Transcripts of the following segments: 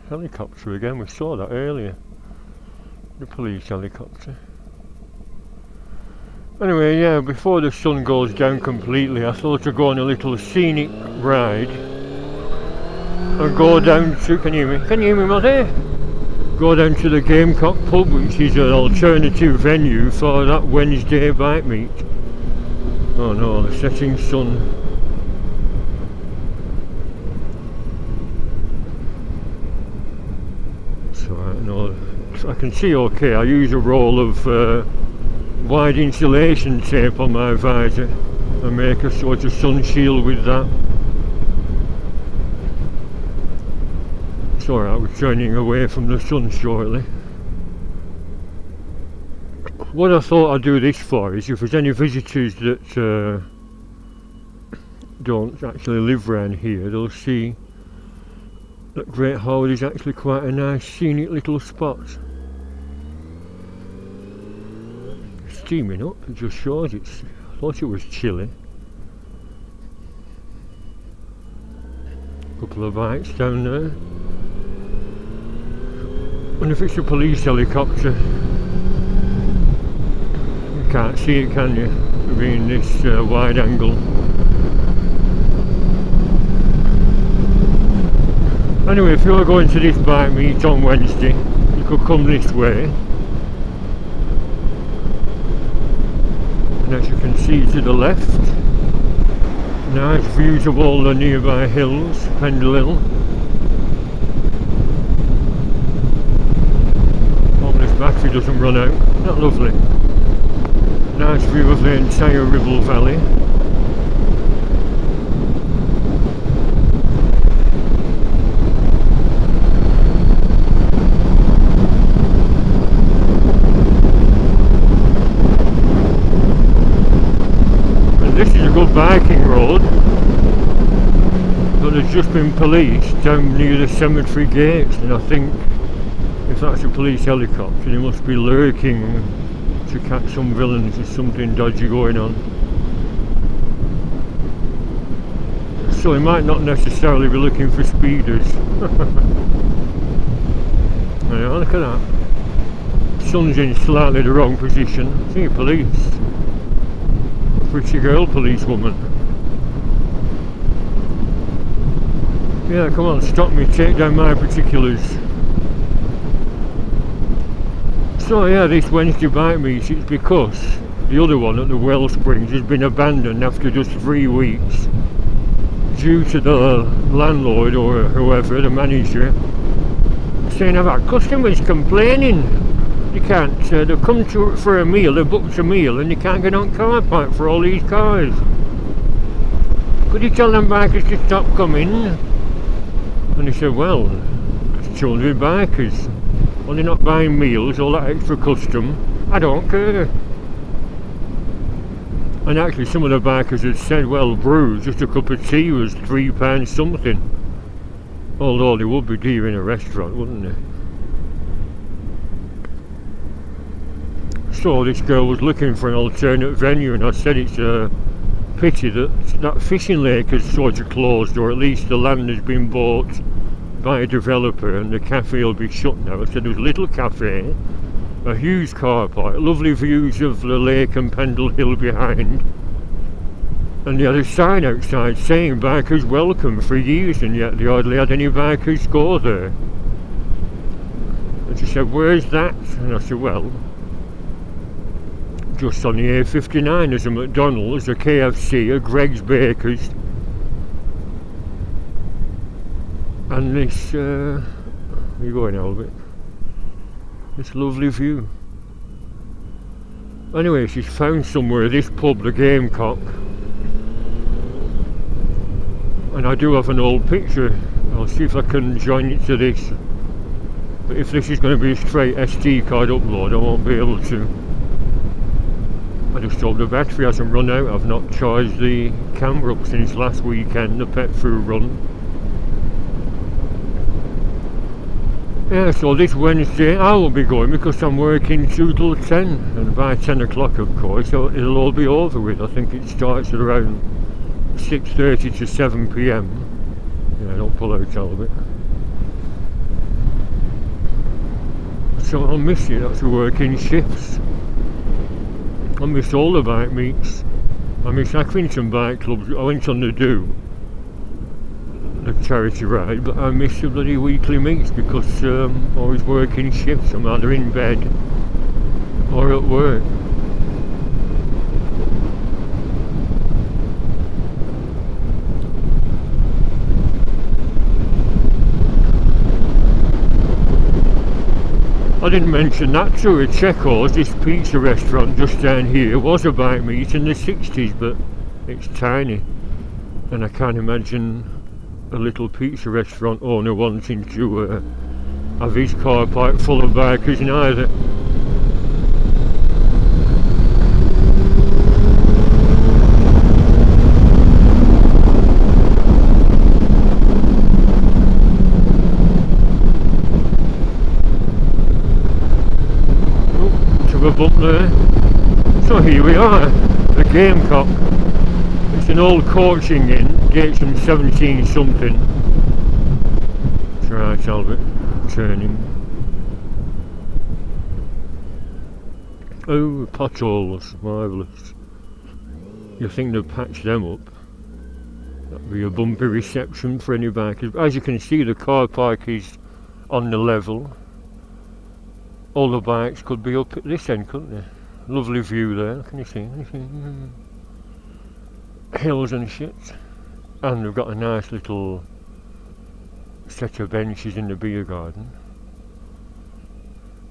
helicopter again. We saw that earlier. The police helicopter. Anyway, yeah, before the sun goes down completely, I thought I'd go on a little scenic ride and go down to, can you hear me? Can you hear me, Mother? Go down to the Gamecock Pub, which is an alternative venue for that Wednesday bike meet. Oh no, the setting sun. So no, I can see okay. I use a roll of wide insulation tape on my visor and make a sort of sun shield with that. It's alright, we're turning away from the sun shortly. What I thought I'd do this for is if there's any visitors that don't actually live around here, they'll see that Great Howard is actually quite a nice scenic little spot. Steaming up, it just shows it's, I thought it was chilly. Couple of bikes down there. And if it's a police helicopter, you can't see it, can you? Being this wide angle. Anyway, if you're going to this bike meet on Wednesday, you could come this way. And as you can see to the left, nice views of all the nearby hills, Pendle Hill. Hope this battery doesn't run out. Isn't that lovely? Nice view of the entire Ribble Valley. This is a good biking road, but there's just been police down near the cemetery gates, and I think if that's a police helicopter, they must be lurking to catch some villains. There's something dodgy going on. So he might not necessarily be looking for speeders. Yeah, look at that. Sun's in slightly the wrong position. I think police. Pretty girl, policewoman. Yeah, come on, stop me, take down my particulars. So yeah, this Wednesday bike meet, it's because the other one at the Wellsprings has been abandoned after just 3 weeks due to the landlord or whoever, the manager, saying I've had customers complaining. You can't, they've come to for a meal, they've booked a meal and you can't get on car park for all these cars. Could you tell them bikers to stop coming? And he said, well, it's children with bikers. Well, they're not buying meals, all that extra custom. I don't care. And actually some of the bikers had said, well, brew, just a cup of tea was £3 something. Although they would be dear in a restaurant, wouldn't they? So this girl was looking for an alternate venue, and I said it's a pity that that fishing lake has sort of closed, or at least the land has been bought by a developer and the cafe will be shut now. I said there was a little cafe, a huge car park, lovely views of the lake and Pendle Hill behind, and they had a sign outside saying bikers welcome for years, and yet they hardly had any bikers go there. And she said, where's that? And I said, well, just on the A59 there's a McDonald's, a KFC, a Greg's Bakers, and this, where are you going, Albert? This lovely view. Anyway, she's found somewhere this pub, the Gamecock, and I do have an old picture. I'll see if I can join it to this, but if this is going to be a straight SD card upload I won't be able to. I just hope the battery hasn't run out. I've not charged the camera up since last weekend, the pet food run. Yeah, so this Wednesday I will be going because I'm working 2 till 10, and by 10 o'clock of course it'll all be over with. I think it starts at around 6:30 to 7 PM. Yeah, don't pull out, Albert. So I miss it, that's working shifts. I miss all the bike meets. I miss Accrington bike clubs. I went on the charity ride, but I miss the bloody weekly meets because I was working shifts. I'm either in bed or at work. I didn't mention that to Checo's, this pizza restaurant just down here was a bike meet in the 60s, but it's tiny, and I can't imagine a little pizza restaurant owner wanting to have his car park full of bikers neither. A bump there. So here we are, the Gamecock. It's an old coaching inn, dates from 17 something. That's right, Albert, turning. Oh, potholes, marvellous. You think they've patched them up? That'd be a bumpy reception for any bikers. As you can see, the car park is on the level. All the bikes could be up at this end, couldn't they? Lovely view there, can you see? Hills and shit. And they've got a nice little set of benches in the beer garden.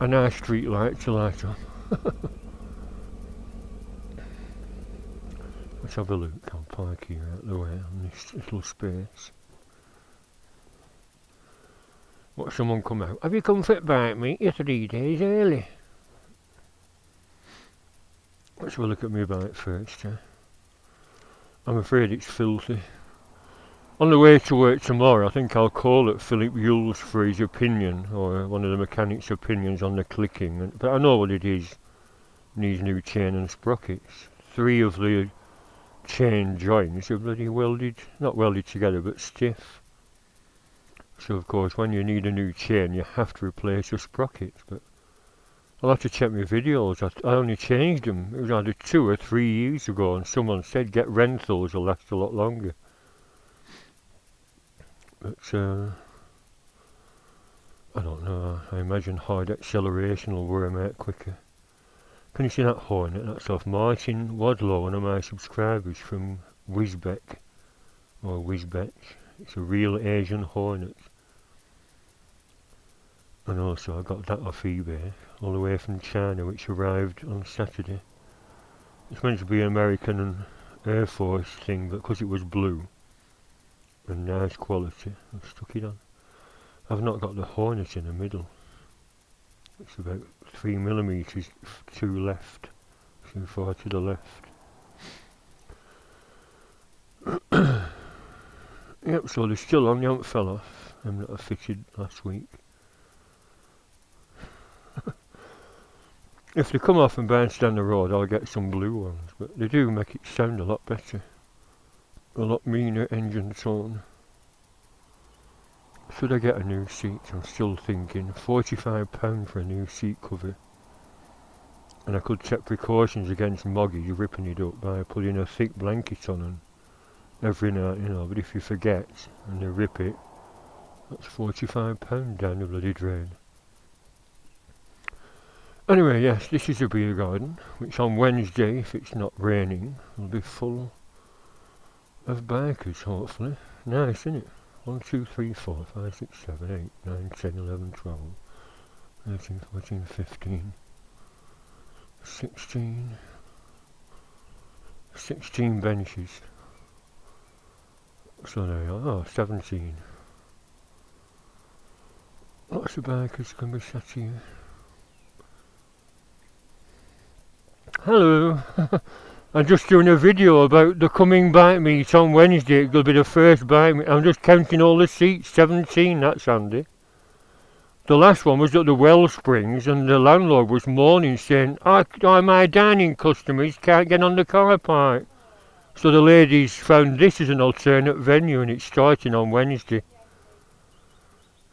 A nice street light to light up. Let's have a look. I'll park here out the way on this little space. What, someone come out? Have you come for it bike meet? You're 3 days early. Let's have a look at my bike first. I'm afraid it's filthy. On the way to work tomorrow, I think I'll call at Philip Yule's for his opinion, or one of the mechanics' opinions on the clicking. But I know what it is. Needs new chain and sprockets. 3 of the chain joints are bloody welded, not welded together, but stiff. So of course when you need a new chain you have to replace the sprockets, but I'll have to check my videos. I only changed them, it was either 2 or 3 years ago, and someone said get rentals, will last a lot longer. But I don't know, I imagine hard acceleration will wear them out quicker. Can you see that Hornet? That's off Martin Wadlow, one of my subscribers from Wisbeck, or Wisbeck. It's a real Asian Hornet. And also I got that off eBay, all the way from China, which arrived on Saturday. It's meant to be an American Air Force thing, but because it was blue and nice quality, I stuck it on. I've not got the Hornet in the middle. It's about 3mm too left, too far to the left. Yep, so they're still on, they haven't fell off, them that I fitted last week. If they come off and bounce down the road, I'll get some blue ones, but they do make it sound a lot better. A lot meaner engine tone. Should I get a new seat? I'm still thinking. £45 for a new seat cover. And I could take precautions against moggy ripping it up by putting a thick blanket on and every night, you know, but if you forget and they rip it, that's £45 down the bloody drain. Anyway, yes, this is a beer garden, which on Wednesday, if it's not raining, will be full of bikers, hopefully. Nice, isn't it? 1, 2, 3, 4, 5, 6, 7, 8, 9, 10, 11, 12, 13, 14, 15, 16 benches. So there you are, 17. Lots of bikers can be sat here. Hello! I'm just doing a video about the coming bike meet on Wednesday. It'll be the first bike meet. I'm just counting all the seats, 17, that's handy. The last one was at the Wellsprings and the landlord was moaning saying, my dining customers can't get on the car park. So the ladies found this as an alternate venue and it's starting on Wednesday.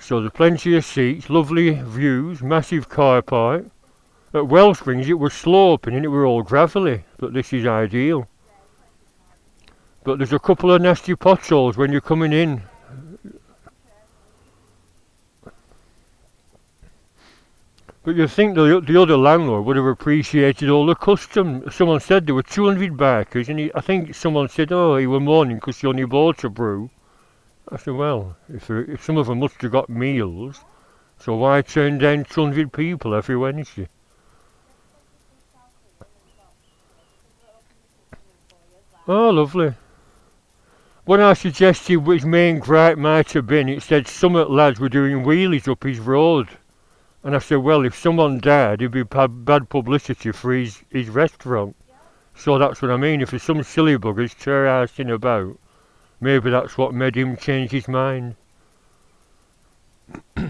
So there's plenty of seats, lovely views, massive car park. At Wellsprings it was sloping and it were all gravelly, but this is ideal. But there's a couple of nasty potholes when you're coming in. But you'd think the other landlord would have appreciated all the custom. Someone said there were 200 bikers, and I think someone said, oh, he were mourning because he only bought a brew. I said, well, if some of them must have got meals, so why turn down 200 people every Wednesday? Oh, lovely. When I suggested which main gripe might have been, it said some lads were doing wheelies up his road. And I said, well, if someone died, it'd be bad publicity for his restaurant. So that's what I mean. If there's some silly buggers terrorising about, maybe that's what made him change his mind. Ah,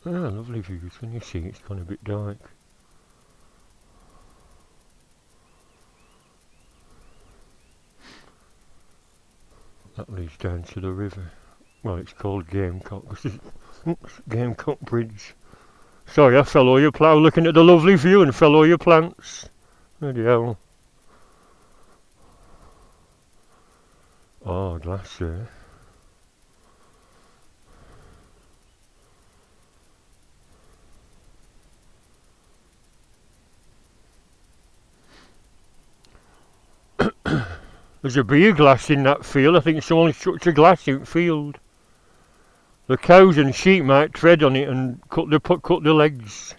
lovely views. Can you see it's gone a bit dark? That leads down to the river. Well, it's called Gamecock. Gamecock Bridge. Sorry, I fell all your plough looking at the lovely view and fell all your plants. Bloody hell. Oh, glass there. There's a beer glass in that field. I think someone chucked a glass in the field. The cows and sheep might tread on it and cut the legs.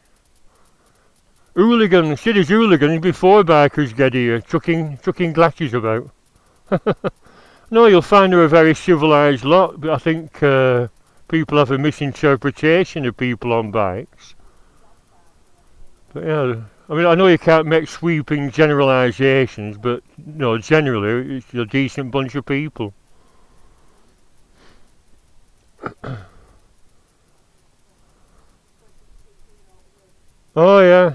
Hooligans, see there's hooligans before bikers get here, chucking glasses about. No, you'll find they're a very civilised lot, but I think people have a misinterpretation of people on bikes. But yeah, I mean, I know you can't make sweeping generalisations, but no, generally it's a decent bunch of people. Oh yeah.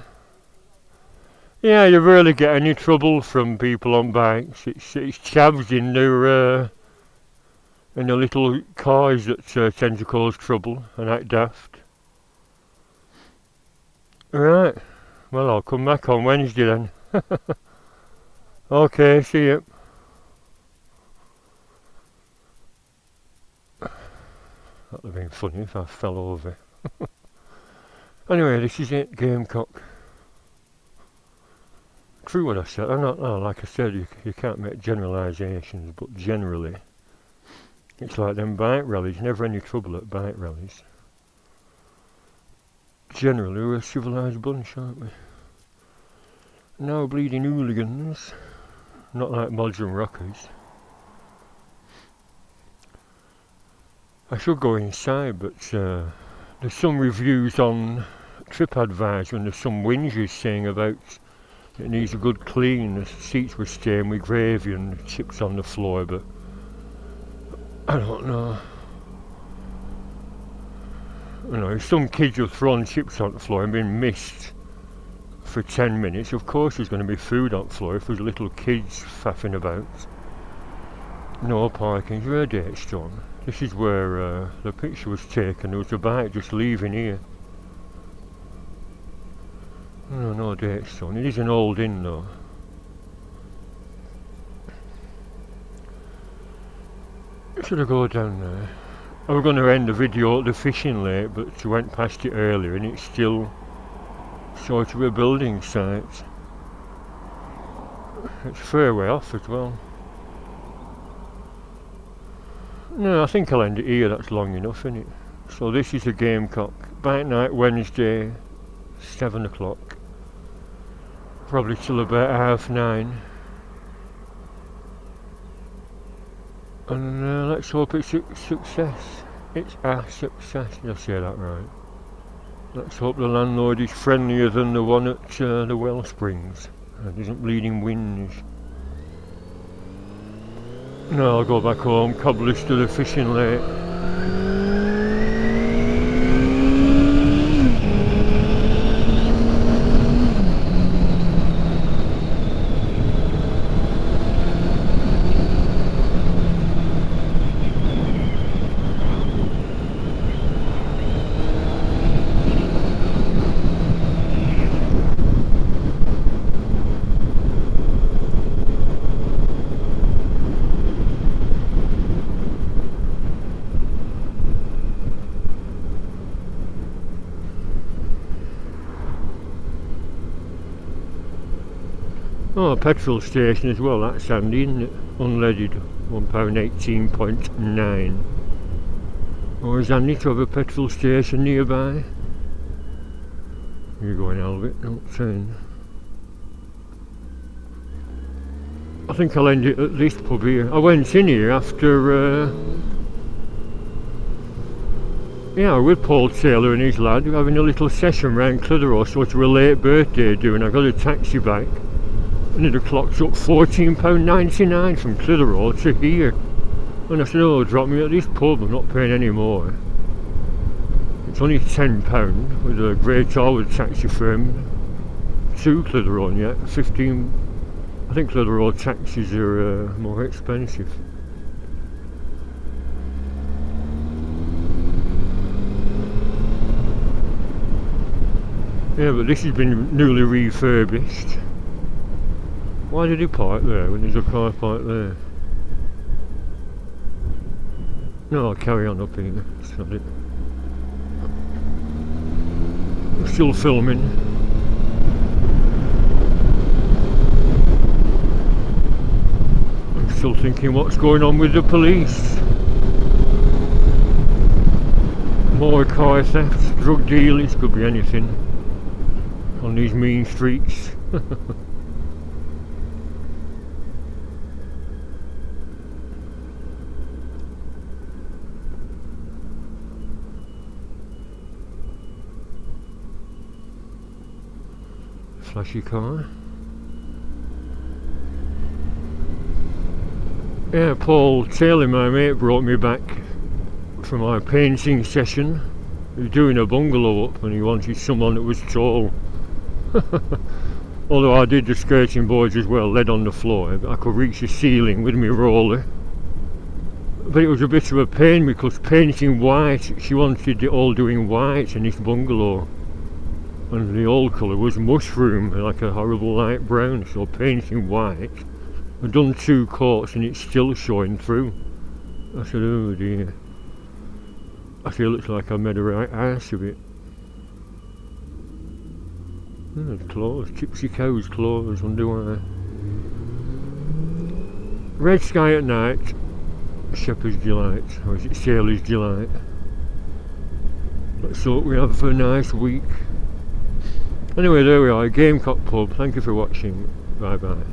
Yeah, you rarely get any trouble from people on bikes. It's chavs in their little cars that tend to cause trouble and act daft. Right. Well, I'll come back on Wednesday then. Okay, see you. That would have been funny if I fell over. Anyway, this is it, Gamecock. True what I said. Like I said, you can't make generalisations, but generally, it's like them bike rallies. Never any trouble at bike rallies. Generally, we're a civilised bunch, aren't we? No bleeding hooligans. Not like modern rockers. I should go inside, but there's some reviews on TripAdvisor and there's some whingers saying about it needs a good clean. The seats were stained with gravy and chips on the floor, but I don't know. You know, if some kids are throwing chips on the floor and being missed for 10 minutes, of course there's going to be food on the floor if there's little kids faffing about. No parking, where Datestone. This is where the picture was taken. There was a bike just leaving here. No Datestone. It is an old inn though. Should I go down there? I was going to end the video at the fishing lake, but I went past it earlier and it's still sort of a building site. It's a fair way off as well. No, I think I'll end it here, that's long enough, isn't it? So this is a Gamecock. Bike night Wednesday, 7 o'clock. Probably till about 9:30. And let's hope it's a success. It's a success, did I say that right? Let's hope the landlord is friendlier than the one at the Wellsprings and isn't bleeding whinge. No, I'll go back home, cobblers to the fishing lake. Oh, petrol station as well, that's handy, isn't it? Unleaded, £1.18.9. Always handy to have a petrol station nearby. You're going Albert, not turn. I think I'll end it at this pub here. I went in here after yeah, with Paul Taylor and his lad, having a little session round Clitheroe, so it was a late birthday doing. I got a taxi back and it had clocked up £14.99 from Clitheroe to here. And I said, oh, drop me at this pub, I'm not paying any more. It's only £10 with a Great Harwood taxi firm to Clitheroe, yeah, 15. I think Clitheroe taxis are more expensive. Yeah, but this has been newly refurbished. Why did he park there when there's a car parked there? No, I'll carry on up here. That's not it. I'm still filming. I'm still thinking what's going on with the police. More car thefts, drug dealers, could be anything on these mean streets. Flashy car. Yeah, Paul Taylor, my mate, brought me back from my painting session. He was doing a bungalow up and he wanted someone that was tall. Although I did the skirting boards as well, lead on the floor. I could reach the ceiling with my roller. But it was a bit of a pain because painting white, she wanted it all doing white in this bungalow. And the old colour was mushroom, like a horrible light brown, so painting white. I've done 2 coats and it's still showing through. I said, oh dear. I feel it looks like I made a right ass of it. Oh, claws, Gypsy Cow's claws, wonder why. Red sky at night, Shepherd's Delight, or is it Sailor's Delight? Let's hope we have a nice week. Anyway, there we are, Gamecock Pub. Thank you for watching. Bye bye.